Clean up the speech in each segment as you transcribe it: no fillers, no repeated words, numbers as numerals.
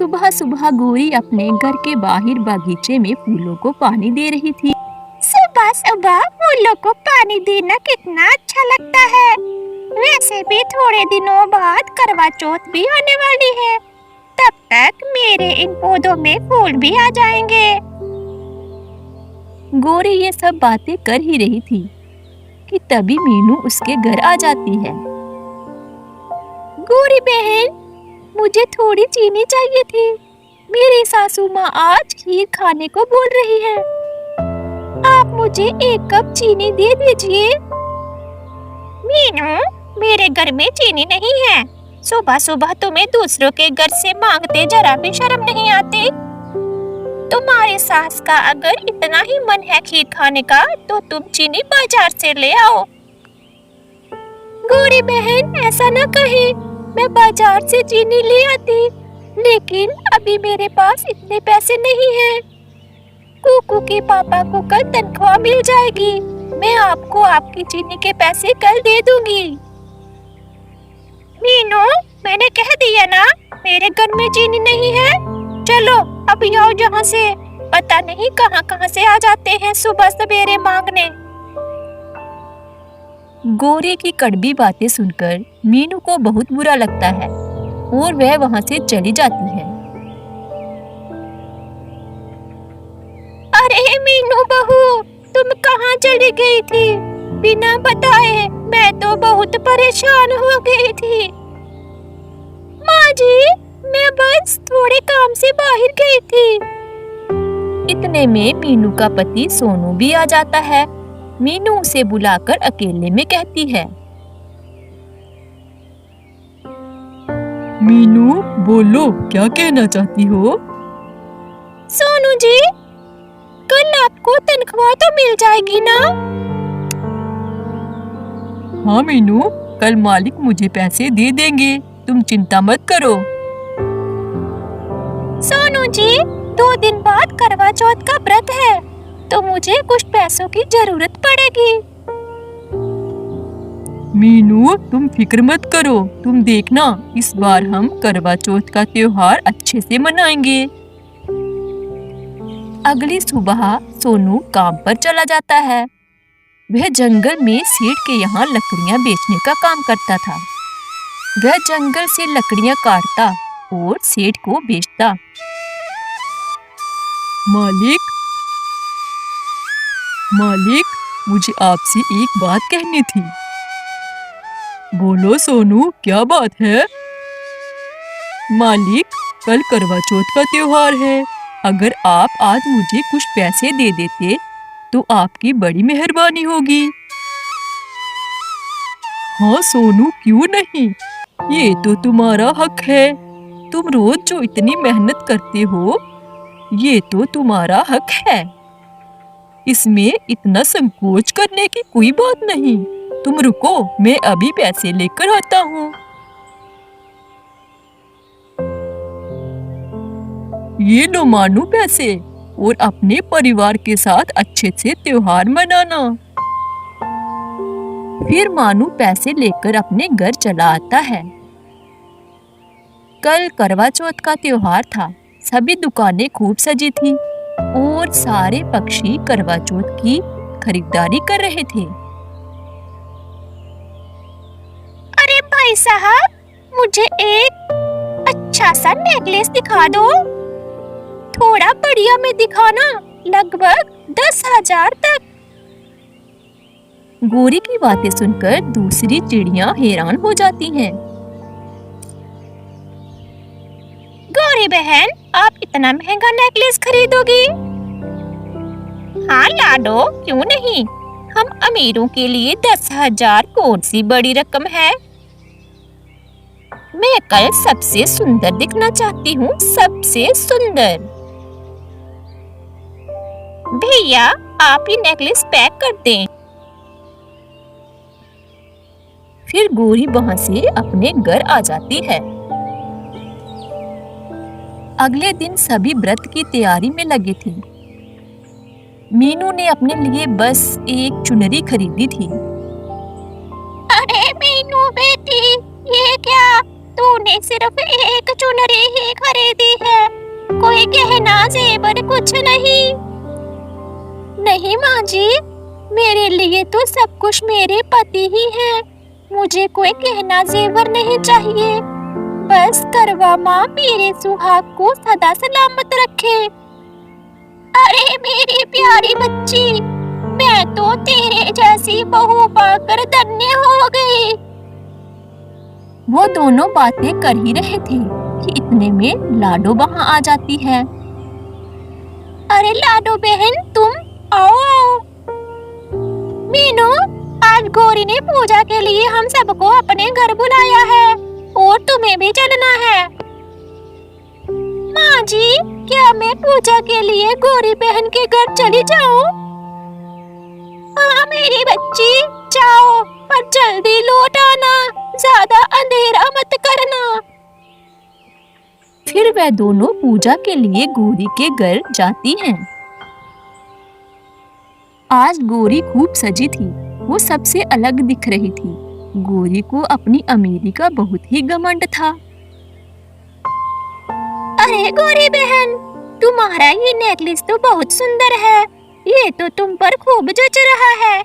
सुबह सुबह गोरी अपने घर के बाहर बागीचे में फूलों को पानी दे रही थी। सुबह सुबह फूलों को पानी देना कितना अच्छा लगता है। वैसे भी थोड़े दिनों बाद करवा चौथ भी आने वाली है, तब तक मेरे इन पौधों में फूल भी आ जाएंगे। गोरी ये सब बातें कर ही रही थी कि तभी मीनू उसके घर आ जाती है। गोरी बहन, मुझे थोड़ी चीनी चाहिए थी। मेरी सासू माँ आज खीर खाने को बोल रही है। आप मुझे 1 कप चीनी दे दीजिए। मीनू, मेरे घर में चीनी नहीं है। सुबह सुबह तुम्हें दूसरों के घर से मांगते जरा भी शर्म नहीं आती। तुम्हारी सास का अगर इतना ही मन है खीर खाने का तो तुम चीनी बाजार से ले आओ। गोरी बहन, ऐसा न कही। मैं बाजार से चीनी ले आती, लेकिन अभी मेरे पास इतने पैसे नहीं हैं। कुकू के पापा को कल तनख्वाह मिल जाएगी। मैं आपको आपकी चीनी के पैसे कल दे दूंगी। मीनू, मैंने कह दिया ना, मेरे घर में चीनी नहीं है। चलो अब आओ यहाँ से। पता नहीं कहाँ कहाँ से आ जाते हैं सुबह सवेरे मांगने। गोरी की कड़वी बातें सुनकर मीनू को बहुत बुरा लगता है और वह वहाँ से चली जाती है। अरे मीनू बहू, तुम कहाँ चली गई थी? बिना बताए मैं तो बहुत परेशान हो गई थी। माँ जी, मैं बस थोड़े काम से बाहर गई थी। इतने में मीनू का पति सोनू भी आ जाता है। मीनू उसे बुलाकर अकेले में कहती है, मीनू बोलो, क्या कहना चाहती हो? सोनू जी, कल आपको तनख्वाह तो मिल जाएगी ना? हाँ मीनू, कल मालिक मुझे पैसे दे देंगे, तुम चिंता मत करो। सोनू जी, 2 दिन बाद करवा चौथ का व्रत है, तो मुझे कुछ पैसों की जरूरत पड़ेगी। मीनू, तुम फिक्र मत करो, तुम देखना, इस बार हम करवा चौथ का त्योहार अच्छे से मनाएंगे। अगली सुबह सोनू काम पर चला जाता है। वह जंगल में सेठ के यहाँ लकड़ियाँ बेचने का काम करता था। वह जंगल से लकड़ियाँ काटता और सेठ को बेचता। मालिक, मुझे आपसे एक बात कहनी थी। बोलो सोनू, क्या बात है? मालिक, कल करवा चौथ का त्योहार है। अगर आप आज मुझे कुछ पैसे दे देते तो आपकी बड़ी मेहरबानी होगी। हाँ सोनू, क्यों नहीं, ये तो तुम्हारा हक है। तुम रोज जो इतनी मेहनत करते हो, ये तो तुम्हारा हक है। इसमें इतना संकोच करने की कोई बात नहीं। तुम रुको, मैं अभी पैसे लेकर आता हूँ। ये लो मानू पैसे, और अपने परिवार के साथ अच्छे से त्योहार मनाना। फिर मानू पैसे लेकर अपने घर चला आता है। कल करवा चौथ का त्योहार था। सभी दुकानें खूब सजी थी और सारे पक्षी करवा चौथ की खरीदारी कर रहे थे। अरे भाई साहब, मुझे एक अच्छा सा नेकलेस दिखा दो। थोड़ा बढ़िया में दिखाना, लगभग 10,000 तक। गोरी की बातें सुनकर दूसरी चिड़ियां हैरान हो जाती हैं। गोरी बहन, आप इतना महंगा नेकलेस खरीदोगी? हाँ लाडो, क्यों नहीं। हम अमीरों के लिए 10,000 कौन सी बड़ी रकम है। मैं कल सबसे सुंदर दिखना चाहती हूँ, सबसे सुंदर। भैया, आप ये नेकलेस पैक कर दें। फिर गोरी वहां से अपने घर आ जाती है। अगले दिन सभी व्रत की तैयारी में लगे थे। मीनू ने अपने लिए बस एक चुनरी खरीदी थी। अरे मीनू बेटी, ये क्या, तूने सिर्फ एक चुनरी ही खरीदी है, कोई गहना जेवर कुछ नहीं। नहीं माँ जी, मेरे लिए तो सब कुछ मेरे पति ही हैं। मुझे कोई गहना जेवर नहीं चाहिए। बस करवा माँ मेरे सुहाग को सदा सलामत रखे। अरे मेरी प्यारी बच्ची, मैं तो तेरे जैसी बहू पाकर धन्य हो गई। वो दोनों बातें कर ही रहे थे कि इतने में लाडो वहां आ जाती है। अरे लाडो बहन, तुम आओ आओ। मीनू, आज गौरी ने पूजा के लिए हम सबको अपने घर बुलाया है और तुम्हें भी चलना है। माँ जी, क्या मैं पूजा के लिए गौरी बहन के घर चली जाऊं? हाँ मेरी बच्ची, जाओ, पर जल्दी लौट आना, ज्यादा अंधेरा मत करना। फिर वह दोनों पूजा के लिए गौरी के घर जाती हैं। आज गौरी खूब सजी थी, वो सबसे अलग दिख रही थी। गौरी को अपनी अमीरी का बहुत ही घमंड था। अरे गौरी बहन, तुम्हारा ये नेकलेस तो बहुत सुंदर है, ये तो तुम पर खूब जच रहा है।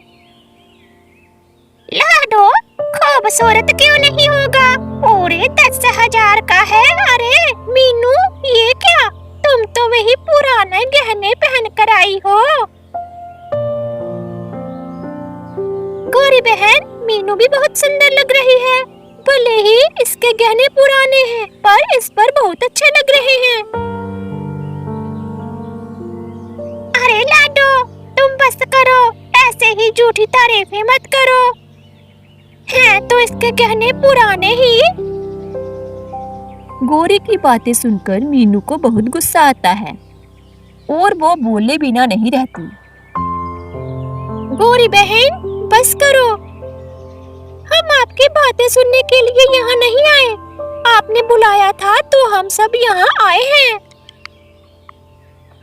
लाडो, खूबसूरत क्यों नहीं होगा, पूरे 10,000 का है। अरे मीनू, ये क्या, तुम तो वही पुराने गहने पहन कर आई हो। गौरी बहन, मीनू भी बहुत सुंदर लग रही है। भले ही इसके गहने पुराने हैं, पर इस पर बहुत अच्छे लग रहे हैं। अरे लाडो, तुम बस करो, ऐसे ही झूठी तारीफें मत करो। हैं तो इसके गहने पुराने ही। गौरी की बातें सुनकर मीनू को बहुत गुस्सा आता है और वो बोले बिना नहीं रहती। गौरी बहन, बस करो, हम आपकी बातें सुनने के लिए यहाँ नहीं आए। आपने बुलाया था तो हम सब यहाँ आए हैं।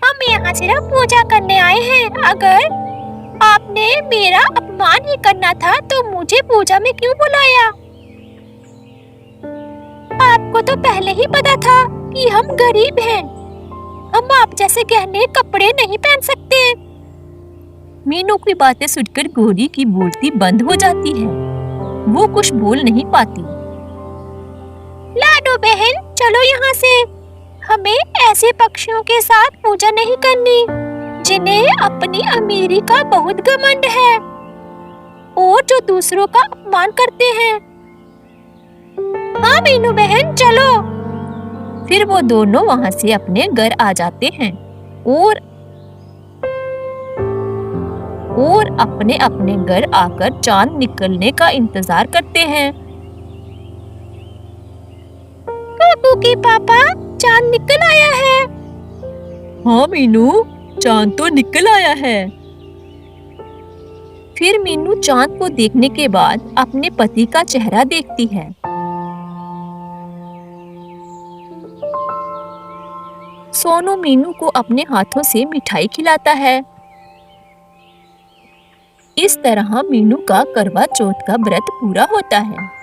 हम यहाँ सिर्फ पूजा करने आए हैं। अगर आपने मेरा अपमान ही करना था तो मुझे पूजा में क्यों बुलाया? आपको तो पहले ही पता था कि हम गरीब हैं। हम आप जैसे गहने कपड़े नहीं पहन सकते। मीनू की बातें सुनकर गौरी की बोलती बंद हो जाती है। वो कुछ बोल नहीं पाती। लाडो बहन, चलो यहाँ से। हमें ऐसे पक्षियों के साथ पूजा नहीं करनी जिन्हें अपनी अमीरी का बहुत घमंड है और जो दूसरों का अपमान करते हैं। हाँ मीनू बहन, चलो। फिर वो दोनों वहां से अपने घर आ जाते हैं और अपने अपने घर आकर चांद निकलने का इंतजार करते हैं। काकू के पापा, चांद निकल आया है। हाँ मीनू, चांद तो निकल आया है। फिर मीनू चांद को देखने के बाद अपने पति का चेहरा देखती है। सोनू मीनू को अपने हाथों से मिठाई खिलाता है। इस तरह मीनू का करवा चौथ का व्रत पूरा होता है।